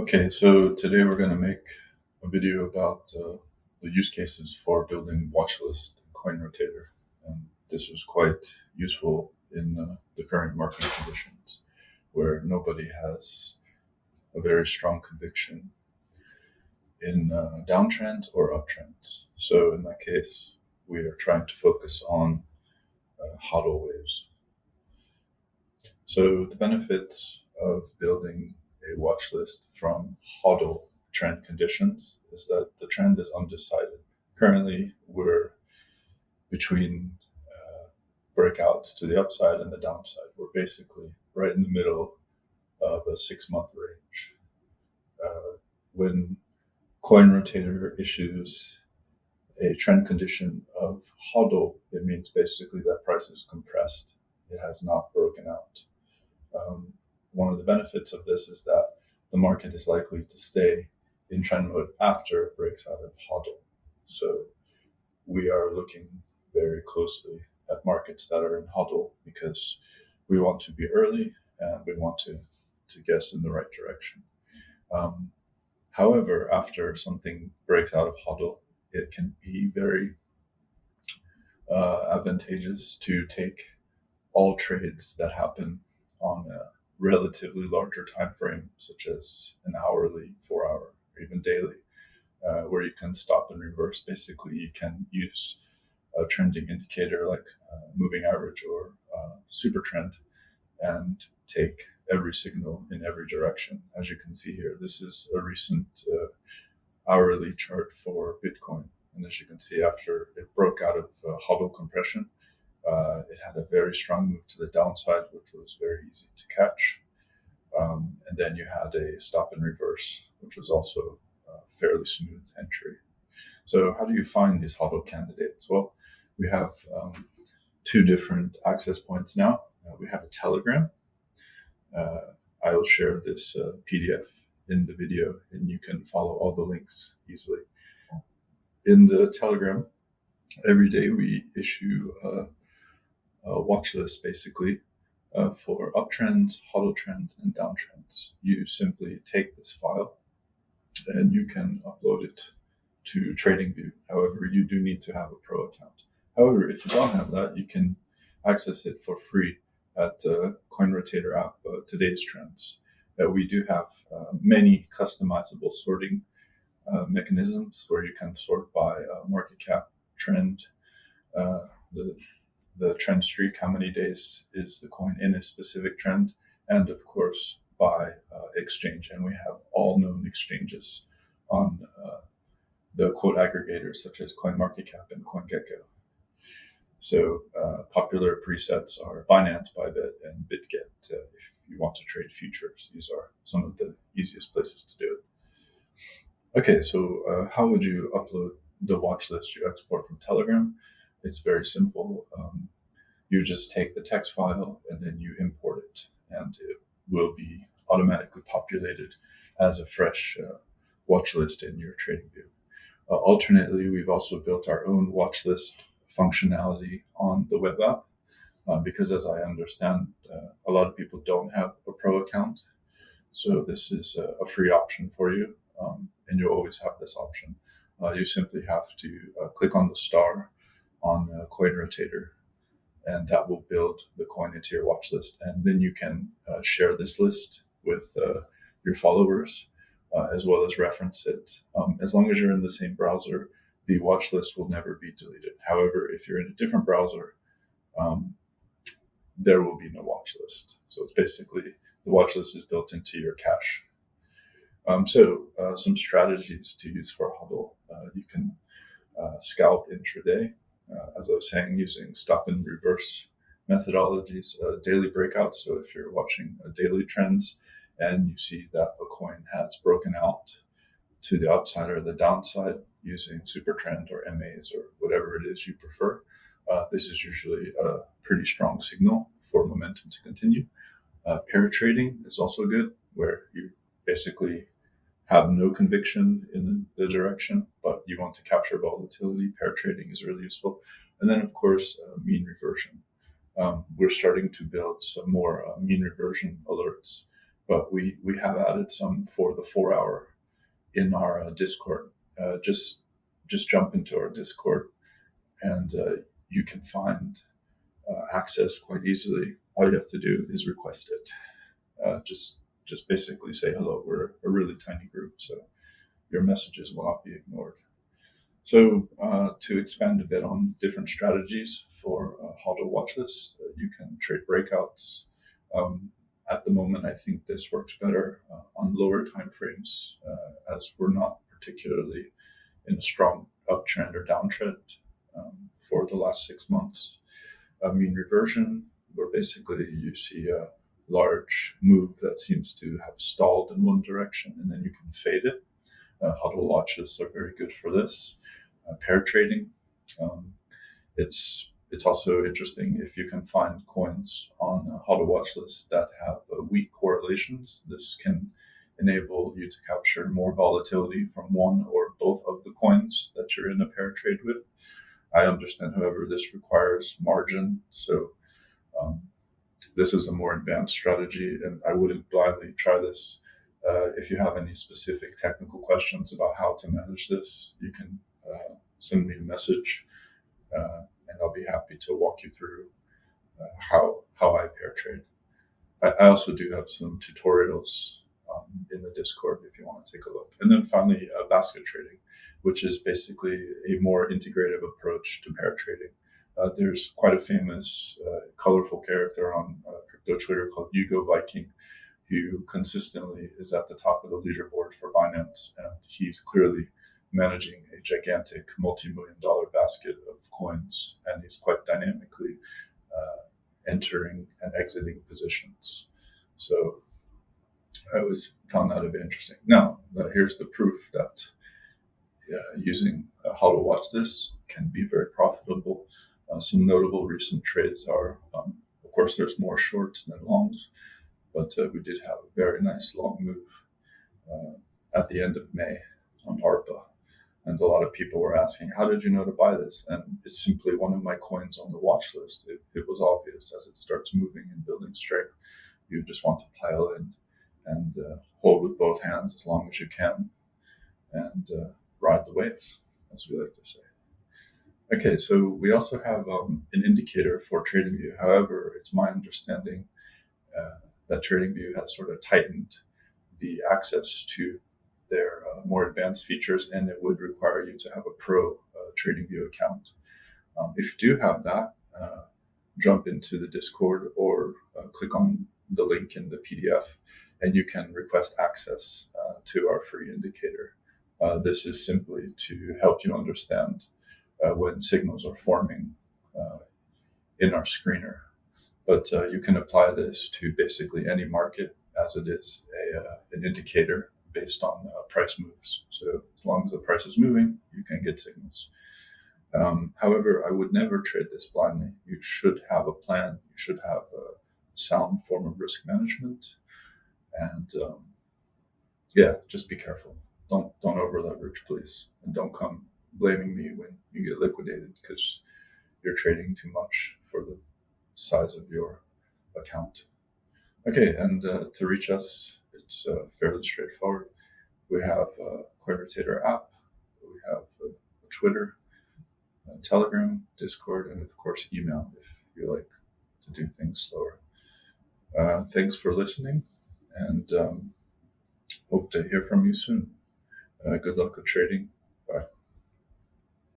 Okay, so today we're going to make a video about the use cases for building Watchlist and CoinRotator. And this was quite useful in the current market conditions where nobody has a very strong conviction in downtrends or uptrends. So in that case, we are trying to focus on HODL waves. So the benefits of building a watch list from HODL trend conditions is that the trend is undecided. Currently, we're between breakouts to the upside and the downside. We're basically right in the middle of a 6-month range. When CoinRotator issues a trend condition of HODL, it means basically that price is compressed. It has not broken out. One of the benefits of this is that the market is likely to stay in trend mode after it breaks out of HODL. So we are looking very closely at markets that are in HODL because we want to be early and we want to guess in the right direction. However, after something breaks out of HODL, it can be very advantageous to take all trades that happen on a relatively larger time frame, such as an hourly, 4-hour, or even daily, where you can stop and reverse. Basically, you can use a trending indicator like moving average or super trend and take every signal in every direction. As you can see here, this is a recent hourly chart for Bitcoin. And as you can see, after it broke out of HODL compression, it had a very strong move to the downside, which was very easy to catch. And then you had a stop and reverse, which was also a fairly smooth entry. So how do you find these HODL candidates? Well, we have two different access points now. We have a Telegram. I will share this PDF in the video, and you can follow all the links easily. In the Telegram, every day we issue a watch list, basically, for uptrends, HODL trends, and downtrends. You simply take this file and you can upload it to TradingView. However, you do need to have a pro account. However, if you don't have that, you can access it for free at CoinRotator app, Today's Trends. We do have many customizable sorting mechanisms where you can sort by market cap, trend, the trend streak, how many days is the coin in a specific trend, and of course by exchange. And we have all known exchanges on the quote aggregators such as CoinMarketCap and CoinGecko. So popular presets are Binance, Bybit, and BitGet. If you want to trade futures, these are some of the easiest places to do it. Okay, so how would you upload the watch list you export from Telegram? It's very simple. You just take the text file and then you import it, and it will be automatically populated as a fresh watch list in your TradingView. Alternately, we've also built our own watch list functionality on the web app because, as I understand, a lot of people don't have a pro account. So this is a free option for you, and you'll always have this option. You simply have to click on the star on CoinRotator, and that will build the coin into your watch list. And then you can share this list with your followers, as well as reference it. As long as you're in the same browser, the watch list will never be deleted. However, if you're in a different browser, there will be no watch list. So it's basically the watch list is built into your cache. Some strategies to use for HODL. You can scalp intraday, as I was saying, using stop and reverse methodologies, daily breakouts. So if you're watching daily trends and you see that a coin has broken out to the upside or the downside using super trend or MAs or whatever it is you prefer, this is usually a pretty strong signal for momentum to continue. Pair trading is also good, where you basically have no conviction in the direction, but you want to capture volatility. Pair trading is really useful. And then, of course, mean reversion. We're starting to build some more mean reversion alerts, but we have added some for the 4 hour in our Discord. Just jump into our Discord, and you can find access quite easily. All you have to do is request it. Just basically say hello. We're a really tiny group, so your messages will not be ignored. So to expand a bit on different strategies for HODL Watchlist, you can trade breakouts. At the moment, I think this works better on lower time frames, as we're not particularly in a strong uptrend or downtrend for the last 6 months. Mean reversion, where basically you see a large move that seems to have stalled in one direction, and then you can fade it. HODL watches are very good for this. Pair trading, it's also interesting if you can find coins on HODL watchlist that have weak correlations. This can enable you to capture more volatility from one or both of the coins that you're in a pair trade with. I understand, however, this requires margin, so this is a more advanced strategy, and I wouldn't blindly try this. If you have any specific technical questions about how to manage this, you can send me a message, and I'll be happy to walk you through how I pair trade. I also do have some tutorials in the Discord if you want to take a look. And then finally, basket trading, which is basically a more integrative approach to pair trading. There's quite a famous, colorful character on crypto Twitter called Hugo Viking, who consistently is at the top of the leaderboard for Binance, and he's clearly managing a gigantic multi-million-dollar basket of coins, and he's quite dynamically entering and exiting positions. So I always found that a bit interesting. Now, here's the proof that using how to watch this can be very profitable. Some notable recent trades are, of course, there's more shorts than longs, but we did have a very nice long move at the end of May on ARPA. And a lot of people were asking, how did you know to buy this? And it's simply one of my coins on the watch list. It was obvious as it starts moving and building strength. You just want to pile in and hold with both hands as long as you can and ride the waves, as we like to say. Okay, so we also have an indicator for TradingView. However, it's my understanding that TradingView has sort of tightened the access to their more advanced features, and it would require you to have a pro TradingView account. If you do have that, jump into the Discord or click on the link in the PDF, and you can request access to our free indicator. This is simply to help you understand when signals are forming in our screener. But you can apply this to basically any market, as it is an indicator based on price moves. So as long as the price is moving, you can get signals. However, I would never trade this blindly. You should have a plan. You should have a sound form of risk management. And just be careful. Don't over leverage, please. And don't come blaming me when you get liquidated because you're trading too much for the size of your account. Okay, and to reach us, it's fairly straightforward. We have a CoinRotator app, we have Twitter, Telegram, Discord, and of course email if you like to do things slower. Thanks for listening, and hope to hear from you soon. Good luck with trading.